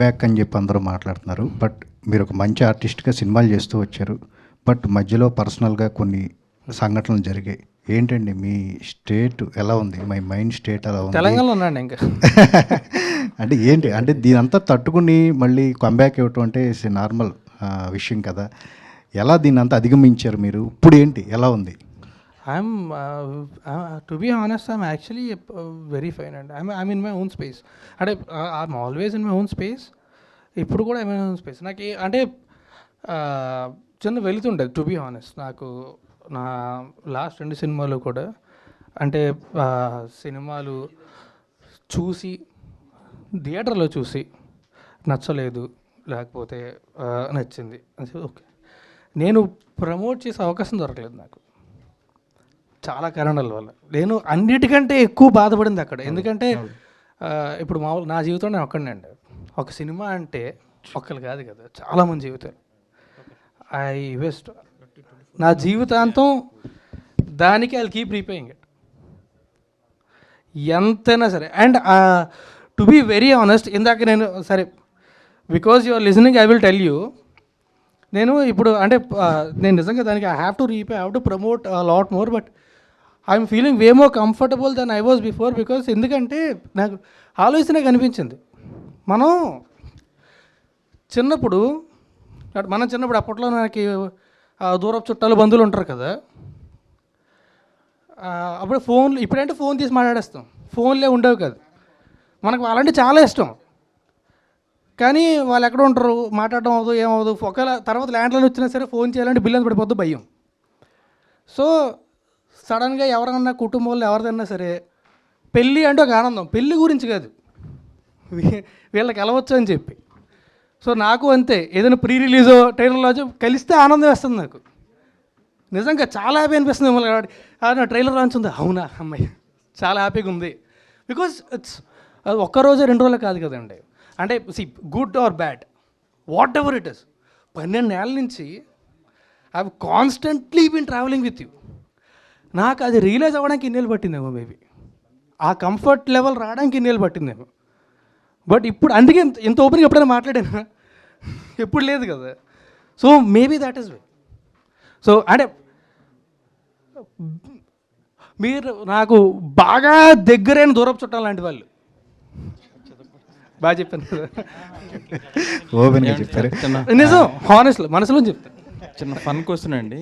Back అని చెప్పి అందరూ మాట్లాడుతున్నారు. బట్ మీరు ఒక మంచి ఆర్టిస్ట్గా సినిమాలు చేస్తూ వచ్చారు. బట్ మధ్యలో పర్సనల్గా కొన్ని సంఘటనలు జరిగాయి. ఏంటండి మీ స్టేట్ ఎలా ఉంది? మై మైండ్ స్టేట్ ఎలా ఉంది? తెలంగాణలో ఉన్నాండి ఇంకా. అంటే ఏంటి అంటే దీనంతా తట్టుకుని మళ్ళీ కంబ్యాక్ ఇవ్వటం అంటే ఇట్స్ నార్మల్ విషయం కదా. ఎలా దీన్ని అంతా అధిగమించారు మీరు? ఇప్పుడు ఏంటి ఎలా ఉంది? I'm to be honest I'm actually very fine and I'm in my own space. అంటే I'm always in my own space. ఇప్పుడు కూడా ఐఎమ్ ఇన్ ఓన్ స్పేస్. నాకు అంటే చిన్న వెళుతుండేది టు బీ హానెస్ట్. నాకు నా లాస్ట్ 2 సినిమాలు కూడా అంటే సినిమాలు చూసి థియేటర్లో చూసి నచ్చలేదు, లేకపోతే నచ్చింది, ఓకే, నేను ప్రమోట్ చేసే అవకాశం దొరకలేదు నాకు చాలా కారణాల వల్ల. నేను అన్నిటికంటే ఎక్కువ బాధపడింది అక్కడ. ఎందుకంటే ఇప్పుడు మామూలు నా జీవితం నేను ఒక్కడే అండి. ఒక సినిమా అంటే ఒక్కరు కాదు కదా, చాలామంది జీవితాలు. ఐ వెస్ట్ నా జీవితాంతం దానికి ఐ కీప్ రీపేయింగ్ ఇట్ ఎంతైనా సరే. And to be very honest, ఇందాక నేను సరే because you are listening I will tell you. నేను ఇప్పుడు అంటే నేను నిజంగా దానికి I have to repay, I have to promote lot more, but I'm feeling way more comfortable then I was before. Because ఎందుకంటే నాకు ఆలోచన కనిపించింది, మనం చిన్నప్పుడు అప్పట్లో నాకు దూరపు చుట్టాలు బంధువులు ఉంటారు కదా, అప్పుడు ఫోన్లు, ఇప్పుడంటే ఫోన్ తీసి మాట్లాడేస్తాం, ఫోన్లే ఉండేవి కాదు. మనకు వాళ్ళంటే చాలా ఇష్టం, కానీ వాళ్ళు ఎక్కడ ఉంటారు, మాట్లాడడం అవ్వదు, ఏమవ్వదు. ఒకవేళ తర్వాత ల్యాండ్లైన్ వచ్చినా సరే ఫోన్ చేయాలంటే బిల్లు ఎంత పడిపోద్దు భయం. సో సడన్గా ఎవరన్నా కుటుంబంలో ఎవరిదన్నా సరే పెళ్ళి అంటే ఒక ఆనందం, పెళ్ళి గురించి కాదు, వీళ్ళకి వెళ్ళవచ్చు అని చెప్పి. సో నాకు అంతే, ఏదైనా ప్రీ రిలీజో ట్రైలర్లో కలిస్తే ఆనందం వేస్తుంది నాకు. నిజంగా చాలా హ్యాపీ అనిపిస్తుంది. మిమ్మల్ని నా ట్రైలర్ లాంచ్ ఉంది, అవునా అమ్మాయి చాలా హ్యాపీగా ఉంది. బికాజ్ ఇట్స్ ఒక్కరోజు 2 రోజులు కాదు కదండి. అంటే see good or bad, whatever it is, 12 ఏళ్ళ నుంచి I have constantly been travelling with you. నాకు అది రియలైజ్ అవ్వడానికి ఇన్నేళ్ళు పట్టిందేమో, మేబీ ఆ కంఫర్ట్ లెవెల్ రావడానికి ఇన్నేళ్ళు పట్టిందేమో. బట్ ఇప్పుడు అందుకే ఇంత ఓపెన్గా ఎప్పుడైనా మాట్లాడాను, ఎప్పుడు లేదు కదా. So maybe that is way. So అంటే మీరు నాకు బాగా దగ్గరైన దూరపు చుట్టాలు లాంటి వాళ్ళు. బాగా చెప్పాను కదా, ఓపెన్గా చెప్పారు. నిజం, హానెస్ట్లీ మనసులో చెప్తాను. చిన్న ఫన్ క్వశ్చన్ అండి.